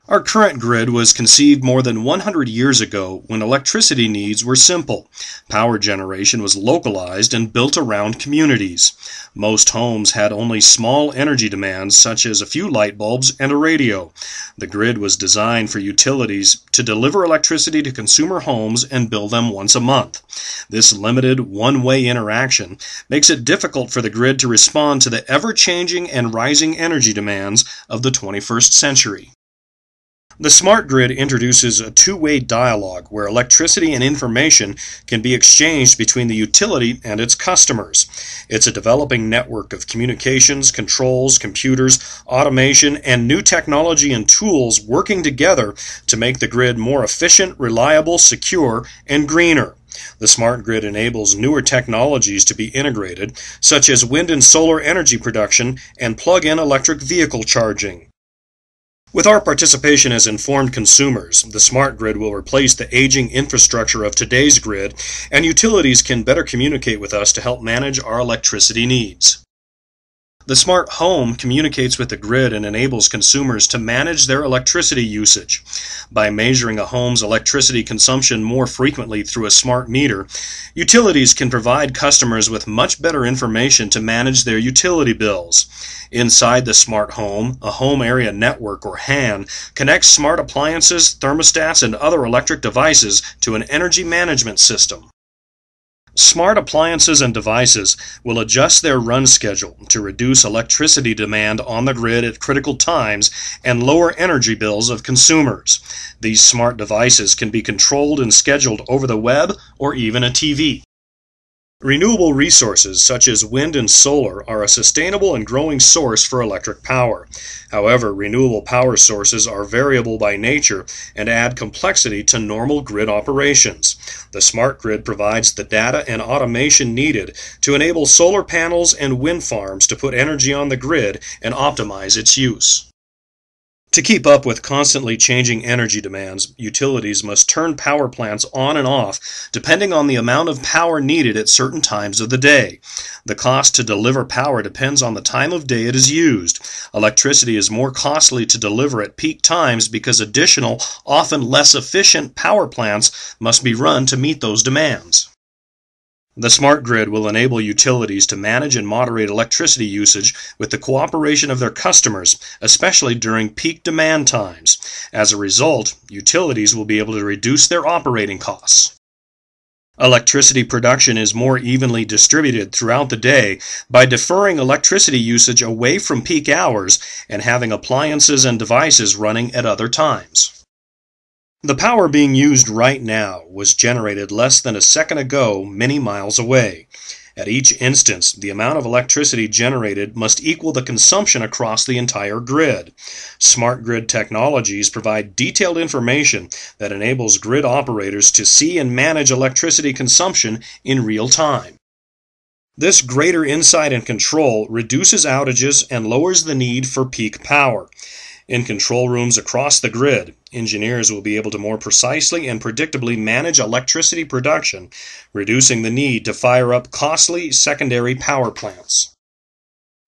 Our current grid was conceived more than 100 years ago when electricity needs were simple. Power generation was localized and built around communities. Most homes had only small energy demands such as a few light bulbs and a radio. The grid was designed for utilities to deliver electricity to consumer homes and bill them once a month. This limited one-way interaction makes it difficult for the grid to respond to the ever-changing and rising energy demands of the 21st century. The smart grid introduces a two-way dialogue where electricity and information can be exchanged between the utility and its customers. It's a developing network of communications, controls, computers, automation, and new technology and tools working together to make the grid more efficient, reliable, secure, and greener. The smart grid enables newer technologies to be integrated, such as wind and solar energy production and plug-in electric vehicle charging. With our participation as informed consumers, the smart grid will replace the aging infrastructure of today's grid, and utilities can better communicate with us to help manage our electricity needs. The smart home communicates with the grid and enables consumers to manage their electricity usage. By measuring a home's electricity consumption more frequently through a smart meter, utilities can provide customers with much better information to manage their utility bills. Inside the smart home, a home area network, or HAN, connects smart appliances, thermostats, and other electric devices to an energy management system. Smart appliances and devices will adjust their run schedule to reduce electricity demand on the grid at critical times and lower energy bills of consumers. These smart devices can be controlled and scheduled over the web or even a TV. Renewable resources such as wind and solar are a sustainable and growing source for electric power. However, renewable power sources are variable by nature and add complexity to normal grid operations. The smart grid provides the data and automation needed to enable solar panels and wind farms to put energy on the grid and optimize its use. To keep up with constantly changing energy demands, utilities must turn power plants on and off depending on the amount of power needed at certain times of the day. The cost to deliver power depends on the time of day it is used. Electricity is more costly to deliver at peak times because additional, often less efficient power plants must be run to meet those demands. The smart grid will enable utilities to manage and moderate electricity usage with the cooperation of their customers, especially during peak demand times. As a result, utilities will be able to reduce their operating costs. Electricity production is more evenly distributed throughout the day by deferring electricity usage away from peak hours and having appliances and devices running at other times. The power being used right now was generated less than a second ago many miles away. At each instance, the amount of electricity generated must equal the consumption across the entire grid. Smart grid technologies provide detailed information that enables grid operators to see and manage electricity consumption in real time. This greater insight and control reduces outages and lowers the need for peak power. In control rooms across the grid, engineers will be able to more precisely and predictably manage electricity production, reducing the need to fire up costly secondary power plants.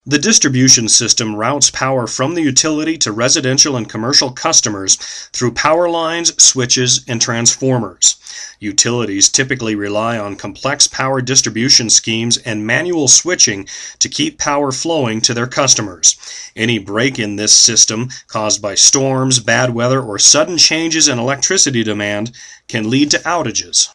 The distribution system routes power from the utility to residential and commercial customers through power lines, switches, and transformers. Utilities typically rely on complex power distribution schemes and manual switching to keep power flowing to their customers. Any break in this system caused by storms, bad weather, or sudden changes in electricity demand can lead to outages.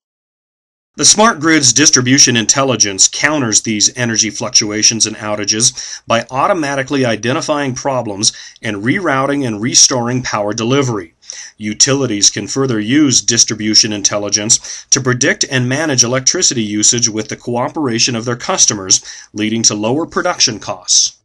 The smart grid's distribution intelligence counters these energy fluctuations and outages by automatically identifying problems and rerouting and restoring power delivery. Utilities can further use distribution intelligence to predict and manage electricity usage with the cooperation of their customers, leading to lower production costs.